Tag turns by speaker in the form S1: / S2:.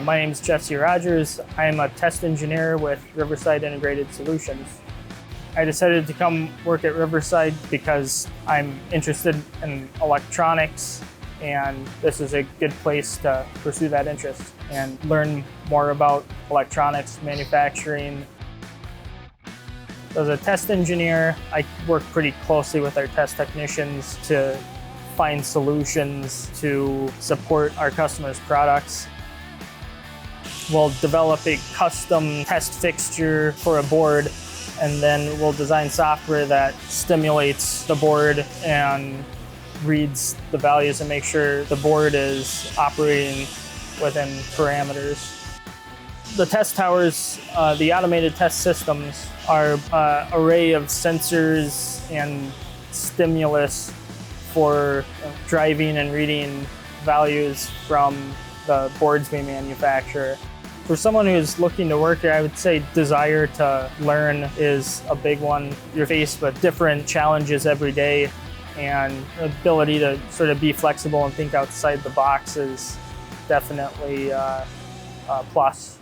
S1: My name is Jesse Rogers. I am a test engineer with RiverSide Integrated Solutions. I decided to come work at RiverSide because I'm interested in electronics, and this is a good place to pursue that interest and learn more about electronics manufacturing. As a test engineer, I work pretty closely with our test technicians to find solutions to support our customers' products. We'll develop a custom test fixture for a board, and then we'll design software that stimulates the board and reads the values and make sure the board is operating within parameters. The test towers, the automated test systems, are an array of sensors and stimulus for driving and reading values from the boards we manufacture. For someone who's looking to work here, I would say desire to learn is a big one. You're faced with different challenges every day, and the ability to sort of be flexible and think outside the box is definitely a plus.